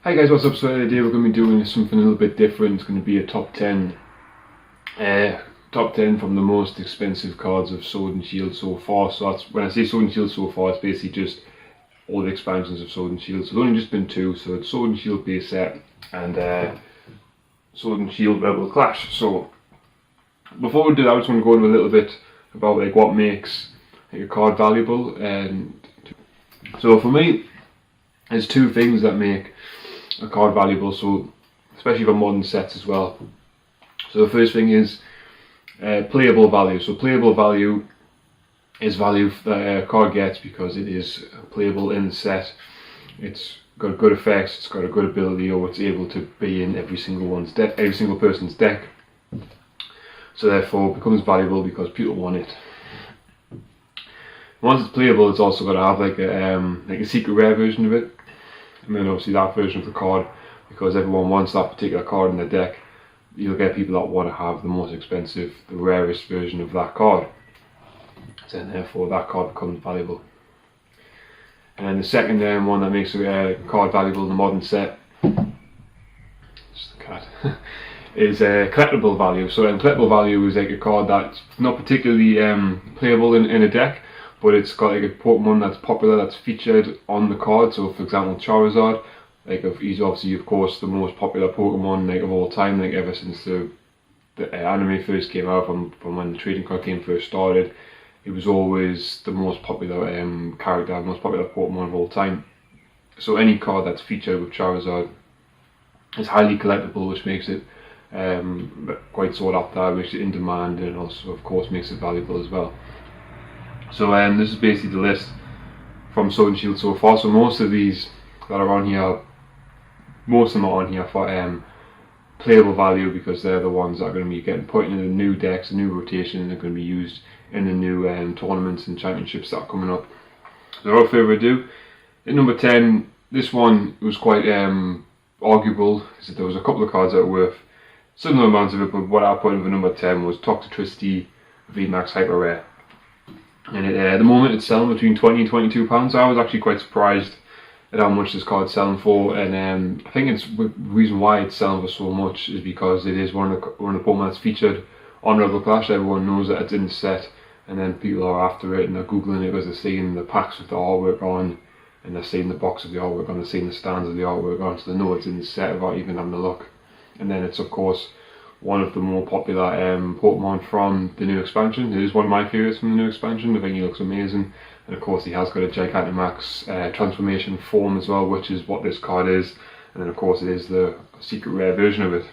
Hi guys, what's up? So today we're going to be doing something a little bit different. It's going to be a top 10 from the most expensive cards of Sword and Shield so far. So that's, when I say Sword and Shield so far, it's basically just all the expansions of Sword and Shield. So there's only just been two, so it's Sword and Shield base set and Sword and Shield Rebel Clash. So before we do that, I just want to go into a little bit about like what makes like, a card valuable. And so for me, there's two things that make a card valuable, so especially for modern sets as well. So the first thing is playable value. So playable value is value that a card gets because it is playable in the set. It's got good effects, it's got a good ability, or it's able to be in every single person's deck. So therefore it becomes valuable because people want it. Once it's playable, it's also got to have like a secret rare version of it. And then obviously that version of the card, because everyone wants that particular card in their deck, you'll get people that want to have the most expensive, the rarest version of that card. So then therefore that card becomes valuable. And then the second one that makes a card valuable in the modern set, just the cat, is collectible value. So collectible value is like a card that's not particularly playable in a deck, but it's got like a Pokemon that's popular, that's featured on the card. So for example, Charizard, like he's obviously of course the most popular Pokemon like of all time, like ever since the anime first came out, from when the trading card game first started. It was always the most popular character, most popular Pokemon of all time. So any card that's featured with Charizard is highly collectible, which makes it quite sought after, makes it in demand, and also of course makes it valuable as well. So this is basically the list from Sword and Shield so far. So most of these that are on here, most of them are on here for playable value, because they're the ones that are going to be getting put into the new decks, a new rotation, and they're going to be used in the new tournaments and championships that are coming up. So without further ado, at number 10, this one was quite arguable, because there was a couple of cards that were worth similar amounts of it, but what I put in for number 10 was Toxtricity VMAX Hyper Rare. And at the moment it's selling between £20 and £22. I was actually quite surprised at how much this card's selling for, and I think it's the reason why it's selling for so much is because it is one of the Pokemon that's featured on Rebel Clash. Everyone knows that it's in the set, and then people are after it and they're googling it because they're seeing the packs with the artwork on, and they're seeing the box of the artwork on, they're seeing the stands of the artwork on, so they know it's in the set without even having a look. And then it's of course one of the more popular Pokemon from the new expansion. It is one of my favourites from the new expansion. I think he looks amazing, and of course he has got a Gigantamax transformation form as well, which is what this card is, and then of course it is the secret rare version of it.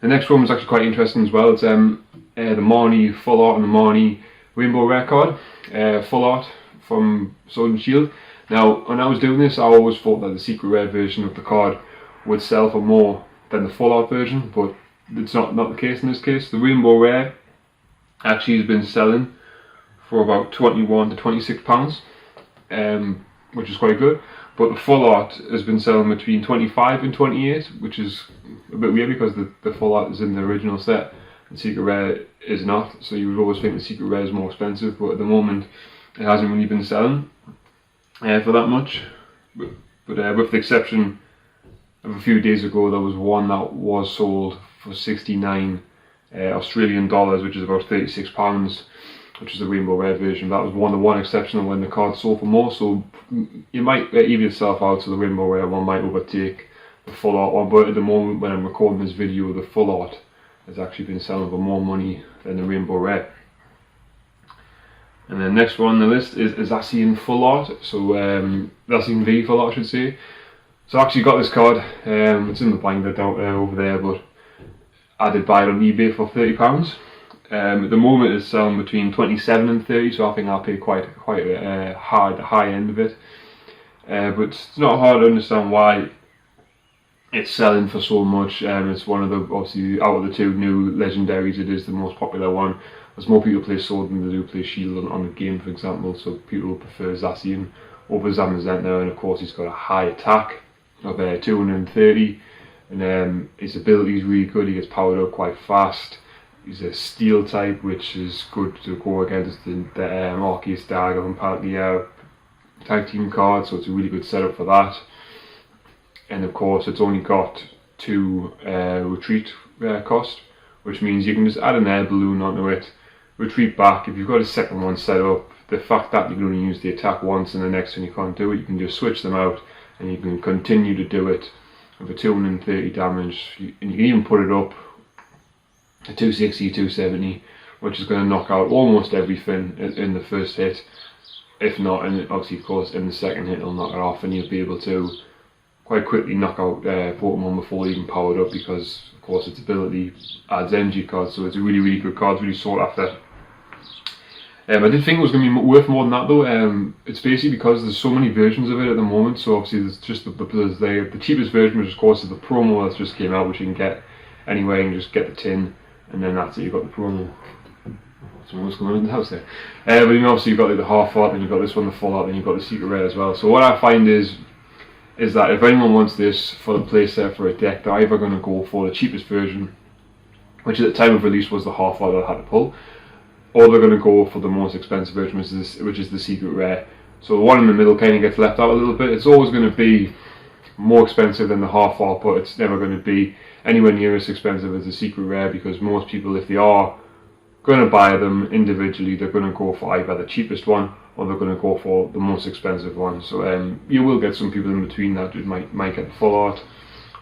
The next one was actually quite interesting as well. It's the Marnie Full Art and the Marnie Rainbow Rare card, Full Art from Sword and Shield. Now when I was doing this, I always thought that the secret rare version of the card would sell for more than the full art version, but it's not the case in this case. The Rainbow Rare actually has been selling for about £21 to £26, which is quite good, but the full art has been selling between £25 and £28, which is a bit weird because the full art is in the original set and secret rare is not, so you would always think the secret rare is more expensive, but at the moment it hasn't really been selling for that much. But with the exception of a few days ago, there was one that was sold for 69 Australian dollars, which is about £36, which is the Rainbow Rare version. That was the one exception of when the card sold for more, so you might even yourself out, so the Rainbow Rare one might overtake the full art one, but at the moment when I'm recording this video, the full art has actually been selling for more money than the Rainbow Rare. And then next one on the list is Zacian Full Art, so Zacian V Full Art I should say. So I actually got this card, it's in the binder down over there, but I did buy it on eBay for £30. At the moment it's selling between 27 and 30, so I think I'll pay quite a high end of it. But it's not hard to understand why it's selling for so much. It's one of the, obviously out of the two new legendaries, it is the most popular one. There's more people play Sword than they do play Shield on the game, for example, so people prefer Zacian over Zamazenta, and of course he's got a high attack of 230, and his ability is really good. He gets powered up quite fast. He's a steel type, which is good to go against the Arceus Dagger and Palkia tag team card, so it's a really good setup for that. and of course it's only got 2 retreat cost, which means you can just add an air balloon onto it, retreat back. If you've got a second one set up, the fact that you can only use the attack once and the next one you can't do it, you can just switch them out and you can continue to do it with a 230 damage, and you can even put it up to 260, 270, which is going to knock out almost everything in the first hit. If not, and obviously of course in the second hit it'll knock it off, and you'll be able to quite quickly knock out Pokemon before you even powered up, because of course its ability adds energy cards, so it's a really good card, really sought after. I did think it was going to be worth more than that though. It's basically because there's so many versions of it at the moment, so obviously there's just the cheapest version, which of course is the promo that's just came out, which you can get anywhere. You can just get the tin and then that's it, you've got the promo. Someone's going on in the house there. But then obviously you've got like the half art, and you've got this one, the full art, and you've got the secret rare as well. So what I find is that if anyone wants this for the playset for a deck, they're either going to go for the cheapest version, which at the time of release was the half art that I had to pull, or they're going to go for the most expensive version, which is the secret rare. So the one in the middle kind of gets left out a little bit. It's always going to be more expensive than the half art, but it's never going to be anywhere near as expensive as the secret rare, because most people, if they are going to buy them individually, they're going to go for either the cheapest one or they're going to go for the most expensive one. So you will get some people in between that might get the full art,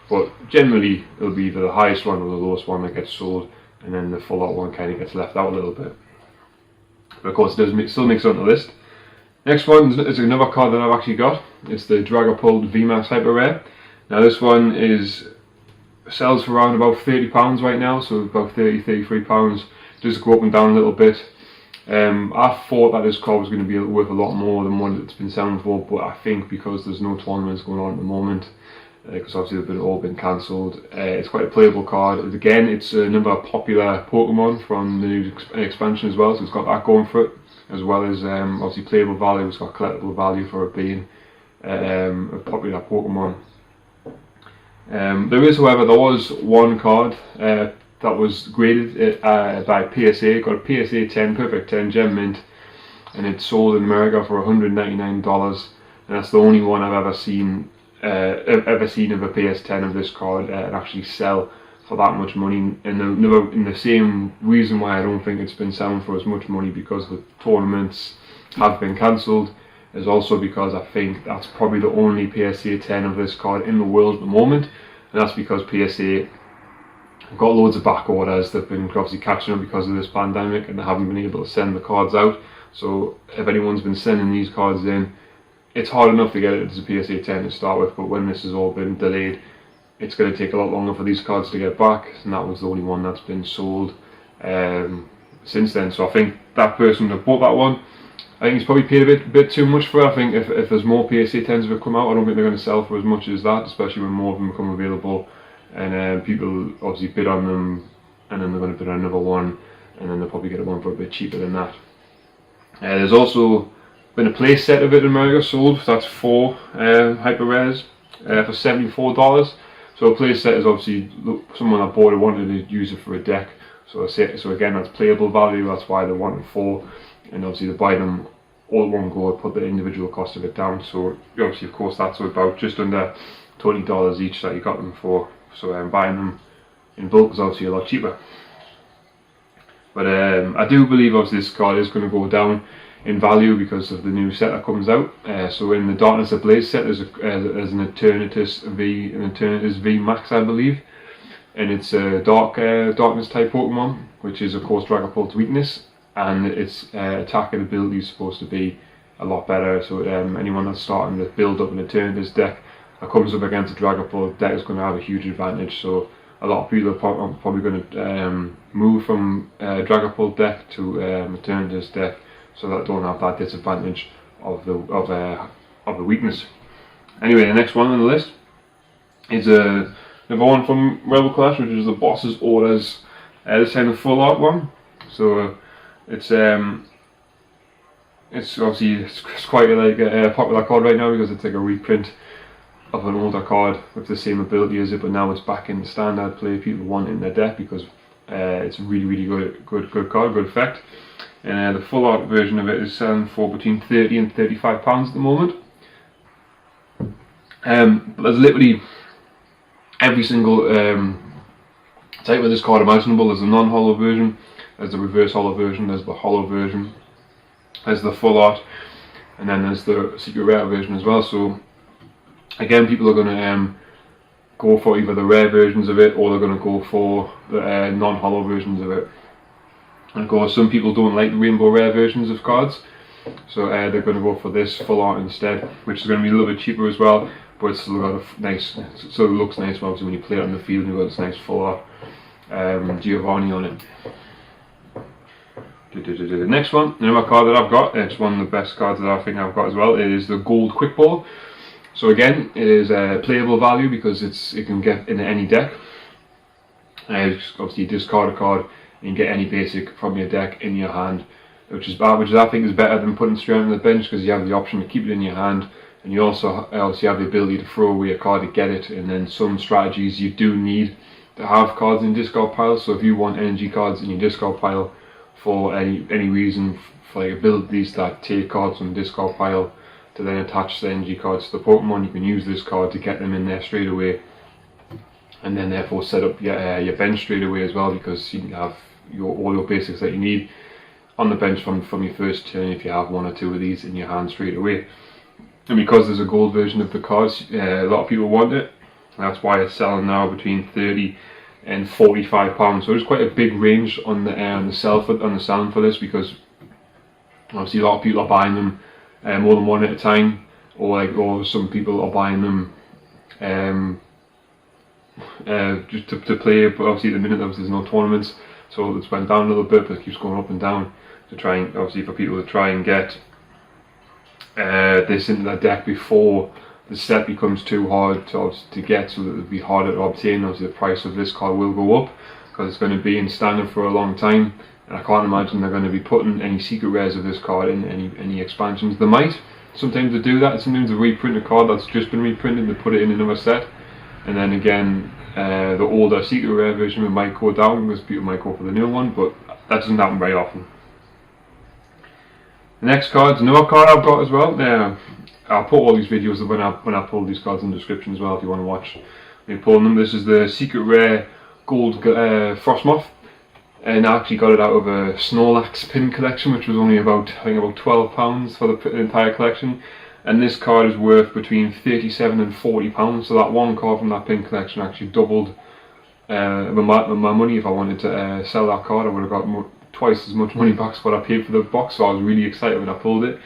but generally it'll be either the highest one or the lowest one that gets sold, and then the full art one kind of gets left out a little bit. But of course it does still makes it on the list. Next one is another card that I've actually got. It's the Dragapult VMAX Hyper Rare. Now this one sells for around about £30 right now, so about £30–33. Does go up and down a little bit. I thought that this card was going to be worth a lot more than what it's been selling for, but I think because there's no tournaments going on at the moment, because obviously they've all been cancelled, it's quite a playable card. Again, it's another popular Pokemon from the new expansion as well, so it's got that going for it, as well as obviously playable value. It's got collectible value for it being a popular Pokemon. There was one card that was graded by PSA, got a PSA 10, perfect 10, gem mint, and it's sold in America for $199, and that's the only one I've ever seen of a PS 10 of this card actually sell for that much money. And the same reason why I don't think it's been selling for as much money, because the tournaments have been cancelled, is also because I think that's probably the only PSA 10 of this card in the world at the moment, and that's because PSA got loads of back orders. They've been obviously catching up because of this pandemic, and they haven't been able to send the cards out. So if anyone's been sending these cards in, it's hard enough to get it as a PSA 10 to start with, but when this has all been delayed, it's going to take a lot longer for these cards to get back, and that was the only one that's been sold since then. So I think that person that bought that one, I think he's probably paid a bit too much for it. I think if there's more PSA 10s that come out, I don't think they're going to sell for as much as that, especially when more of them become available, and people obviously bid on them, and then they're going to bid on another one, and then they'll probably get one for a bit cheaper than that. There's also been a play set of it in America sold. That's 4 hyper rares for $74. So a play set is obviously someone that bought it wanted to use it for a deck. So again, that's playable value. That's why they wanted 4, and obviously they buy them all at one go, put the individual cost of it down. So obviously, of course, that's about just under $20 each that you got them for. So buying them in bulk is obviously a lot cheaper. But I do believe obviously this card is going to go down in value because of the new set that comes out. So in the Darkness Ablaze set, there's an Eternatus V Max, I believe, and it's a darkness type Pokemon, which is of course Dragapult's weakness, and its attack and ability is supposed to be a lot better. So anyone that's starting to build up an Eternatus deck that comes up against a Dragapult deck is going to have a huge advantage. So a lot of people are probably going to move from Dragapult deck to Eternatus deck, so that don't have that disadvantage of the weakness. Anyway, the next one on the list is another one from Rebel Clash, which is the Boss's Orders. This time the full art one. So it's obviously it's quite a popular card right now because it's like a reprint of an older card with the same ability as it, but now it's back in standard play. People want it in their deck because it's a really good card, good effect. And the full art version of it is selling for between £30 and £35 at the moment. But there's literally every single type of this card imaginable. There's a non-hollow version, there's the reverse hollow version, there's the hollow version, there's the full art, and then there's the secret rare version as well. So again, people are going to go for either the rare versions of it, or they're going to go for the non-hollow versions of it. And of course, some people don't like the rainbow rare versions of cards, so they're going to go for this full art instead, which is going to be a little bit cheaper as well, but it's still got a nice, so it looks nice obviously when you play it on the field and you've got this nice full art Giovanni on it. The next one, another card that I've got, it's one of the best cards that I think I've got as well, it is the Gold Quick Ball. So again, it is a playable value because it can get in any deck. Obviously you discard a card and you get any basic from your deck in your hand, which I think is better than putting it straight on the bench, because you have the option to keep it in your hand, and you also obviously have the ability to throw away a card to get it. And then some strategies you do need to have cards in discard piles. So if you want energy cards in your discard pile for any reason, for like abilities that take cards from the discard pile to then attach the energy cards to the Pokemon, you can use this card to get them in there straight away, and then therefore set up your bench straight away as well, because you can have all your basics that you need on the bench from your first turn if you have one or two of these in your hand straight away. And because there's a gold version of the cards, a lot of people want it. That's why it's selling now between £30 and £45. So there's quite a big range on the selling for this, because obviously a lot of people are buying them more than one at a time, or some people are buying them just to play. But obviously at the minute there's no tournaments, so it's went down a little bit, but it keeps going up and down to try and obviously for people to try and get this into their deck before the set becomes too hard to get, so that it'll be harder to obtain. Obviously the price of this card will go up because it's going to be in standard for a long time, and I can't imagine they're going to be putting any secret rares of this card in any expansions. They might sometimes they do that, sometimes they reprint a card that's just been reprinted, they put it in another set, and then again the older secret rare version might go down because people might go for the new one, but that doesn't happen very often. The next card's another card I've got as well. I'll put all these videos when I pull these cards in the description as well if you want to watch me pulling them. This is the secret rare gold Frostmoth, and I actually got it out of a Snorlax pin collection, which was only about £12 for the entire collection. And this card is worth between £37 and £40. So that one card from that pin collection actually doubled my money. If I wanted to sell that card, I would have got twice as much money back as what I paid for the box. So I was really excited when I pulled it.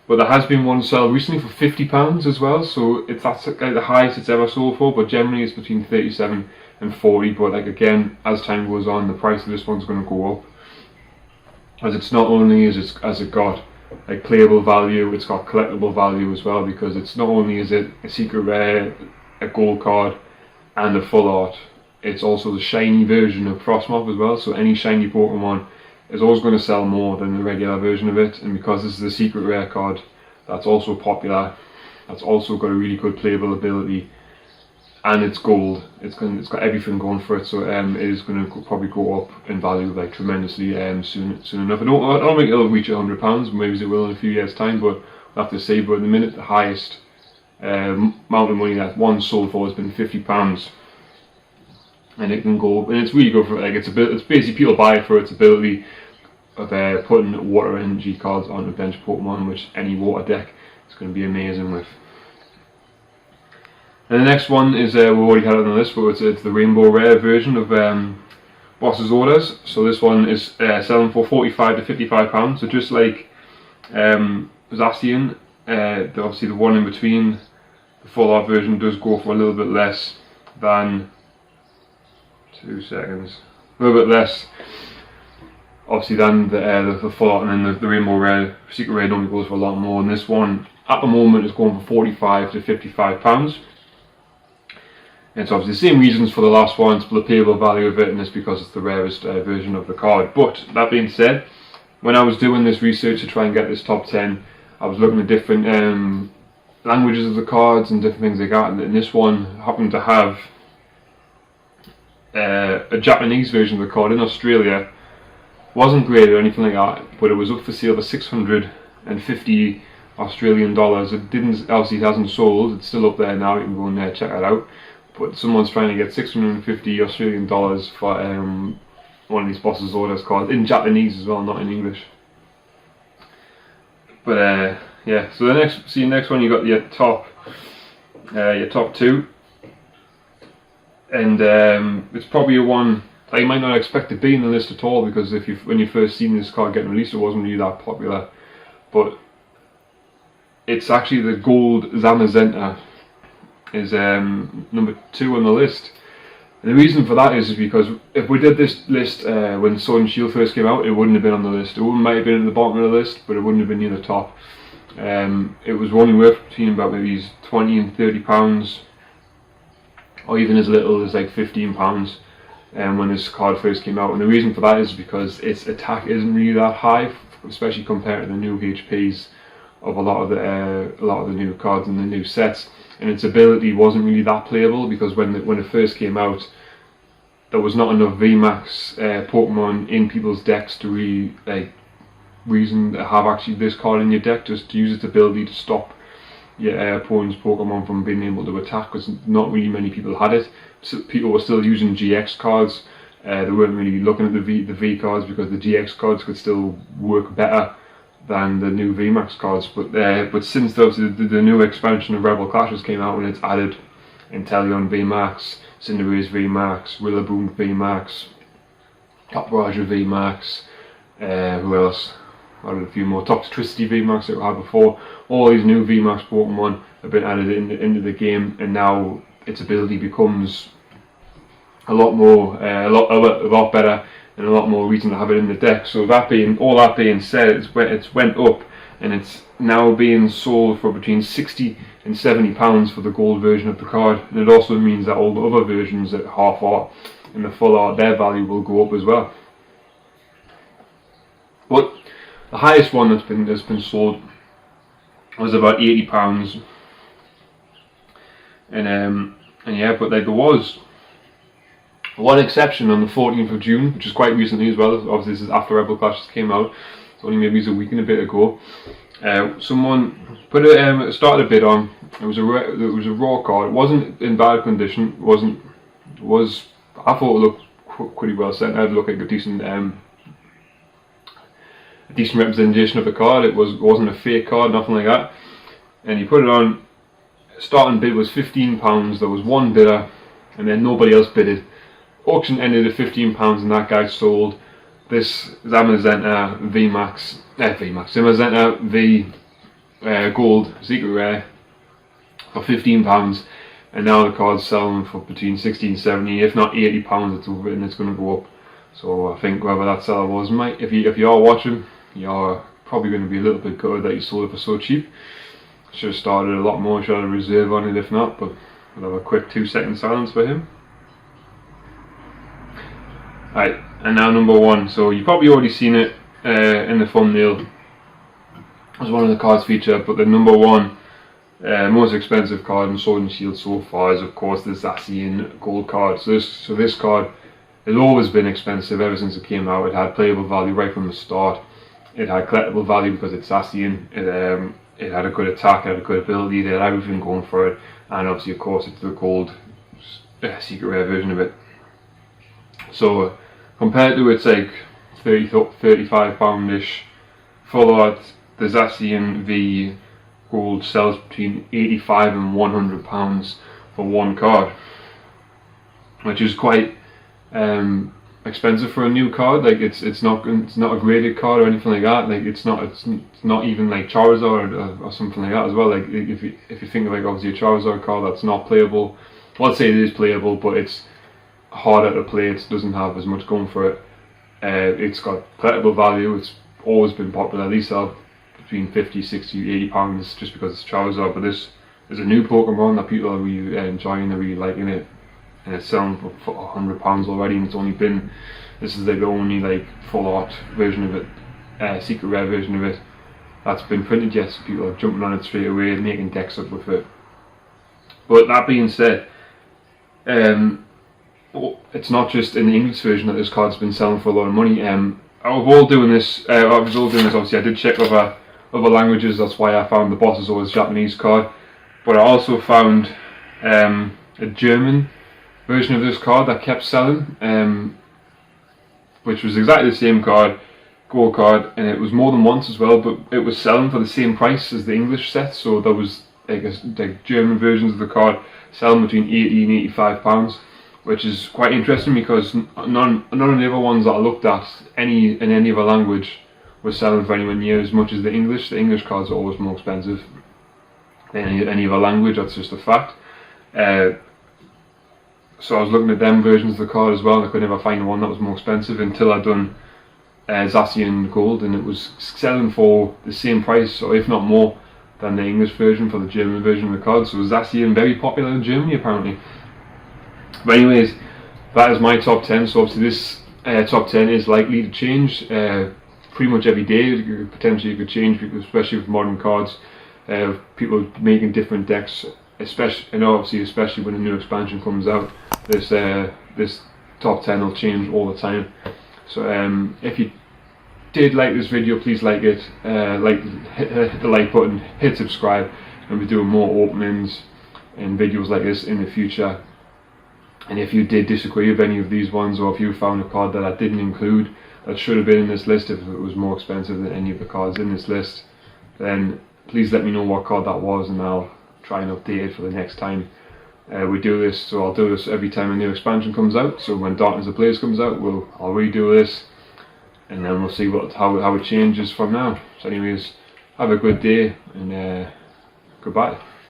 But there has been one sale recently for £50 as well, so that's like the highest it's ever sold for. But generally it's between 37 and 40. But like again, as time goes on, the price of this one's going to go up, as it's not only as it got like playable value, it's got collectible value as well, because it's not only is it a secret rare, a gold card, and a full art, it's also the shiny version of Frostmoth as well. So any shiny Pokemon is always going to sell more than the regular version of it, and because this is a secret rare card that's also popular, that's also got a really good playable ability, and it's gold, it's got everything going for it, so it is going to probably go up in value like tremendously soon enough. I don't think it'll reach £100, maybe it will in a few years time, but we'll have to see. But at the minute the highest amount of money that one sold for has been £50, and it can go, and it's really good for it's basically people buy it for its ability of putting water energy cards on a bench Pokemon, which any water deck is going to be amazing with. And the next one is, we've already had it on the list, but it's the rainbow rare version of Boss's Orders. So this one is selling for £45 to £55. So just like Zacian, obviously the one in between, the full art version does go for a little bit less than, a little bit less obviously than the full art, and then the rainbow rare, secret rare normally goes for a lot more. And this one at the moment is going for £45 to £55. It's obviously the same reasons for the last one, it's for the playable value of it, and it's because it's the rarest version of the card. But that being said, when I was doing this research to try and get this top 10, I was looking at different languages of the cards and different things like that, and this one happened to have a Japanese version of the card in Australia. Wasn't great or anything like that, but it was up for sale for $650 Australian. It didn't, obviously it hasn't sold, it's still up there now, you can go and check that out. but someone's trying to get 650 Australian dollars for one of these Boss's Orders cards in Japanese as well, not in English. But yeah, so the next one you got your top two, and it's probably a one that you might not expect to be in the list at all, because when you first seen this card getting released, it wasn't really that popular. But it's actually the gold Zamazenta is number 2 on the list. And the reason for that is because if we did this list when Sword and Shield first came out, it wouldn't have been on the list. It might have been at the bottom of the list, but it wouldn't have been near the top. It was only worth between about maybe 20 and 30 pounds, or even as little as like 15 pounds when this card first came out. And the reason for that is because its attack isn't really that high, especially compared to the new HPs of a lot of the new cards and the new sets. And its ability wasn't really that playable, because when it first came out, there was not enough VMAX Pokemon in people's decks to really reason to have actually this card in your deck, just to use its ability to stop your opponent's Pokemon from being able to attack, because not really many people had it. So people were still using GX cards. They weren't really looking at the V cards, because the GX cards could still work better than the new VMAX cards. But since the new expansion of Rebel Clashes came out, and it's added Inteleon VMAX, Cinderace VMAX, Rillaboom VMAX, Capraja VMAX, who else? Added a few more. Toxtricity VMAX that we had before. All these new VMAX Pokemon have been added into the game, and now its ability becomes a lot better, and a lot more reason to have it in the deck. So all that being said, it's went up, and it's now being sold for between 60 and 70 pounds for the gold version of the card. And it also means that all the other versions at half art and the full art, their value will go up as well. But the highest one that's been sold was about 80 pounds, and yeah, but there was one exception on the 14th of June, which is quite recently as well. Obviously, this is after Rebel Clashes came out. It's only maybe a week and a bit ago. Someone started a bid on. It was a raw card. It wasn't in bad condition. I thought it looked pretty well sent. I'd look like a decent representation of the card. It wasn't a fake card, nothing like that. And he put it on. Starting bid was £15. There was one bidder, and then nobody else bidded. Auction ended at £15, and that guy sold this Zamazenta Zamazenta V Gold Secret Rare for £15, and now the card's selling for between 60 and 70, if not 80 pounds. It's over, and it's going to go up. So I think whoever that seller was, mate, if you are watching, you're probably going to be a little bit gutted that you sold it for so cheap. Should have started a lot more, should have a reserve on it if not, but we'll have a quick 2-second silence for him. Right, and now number 1. So you've probably already seen it in the thumbnail as one of the cards featured, but the number 1 most expensive card in Sword and Shield so far is of course the Zacian Gold card. So this card has always been expensive ever since it came out. It had playable value right from the start. It had collectible value because it's Zacian. It had a good attack, it had a good ability, it had everything going for it, and obviously of course it's the gold secret rare version of it. So compared to its like 35 pound-ish full art, the Zacian V Gold sells between 85 and 100 pounds for one card, which is quite expensive for a new card. Like it's not a graded card or anything like that. Like it's not even like Charizard or something like that as well. Like if you think of like obviously a Charizard card that's not playable, well, let's say it is playable, but it's harder to play. It doesn't have as much going for it. It's got collectible value. It's always been popular. These sell between 50, 60, 80 pounds just because it's Charizard. But this is a new Pokemon that people are really enjoying. They're really liking it. And it's selling for £100 already, and it's only been, this is like the only like full art version of it, secret rare version of it that's been printed yet, so people are jumping on it straight away and making decks up with it. But that being said, it's not just in the English version that this card's been selling for a lot of money. I was all doing this, obviously I did check other languages. That's why I found the Boss's Orders Japanese card, but I also found a German version of this card that kept selling, which was exactly the same card, gold card, and it was more than once as well, but it was selling for the same price as the English set. So there was like German versions of the card selling between £80 and £85, which is quite interesting because none of the other ones that I looked at in any other language were selling for anywhere near as much as the English. The English cards are always more expensive than any other language. That's just a fact. So I was looking at them versions of the card as well, and I could never find one that was more expensive until I'd done Zacian Gold, and it was selling for the same price, or if not more, than the English version for the German version of the card. So Zacian very popular in Germany apparently. But anyways, that is my top 10. So obviously this top 10 is likely to change pretty much every day. Potentially it could change, because especially with modern cards, people making different decks, especially when a new expansion comes out. This top 10 will change all the time. So if you did like this video, please like it, hit the like button, hit subscribe, and we're doing more openings and videos like this in the future. And if you did disagree with any of these ones, or if you found a card that I didn't include that should have been in this list, if it was more expensive than any of the cards in this list, then please let me know what card that was, and I'll try and update it for the next time we do this. So I'll do this every time a new expansion comes out. So when Darkness Ablaze comes out, I'll redo this, and then we'll see how it changes from now. So anyways, have a good day, and goodbye.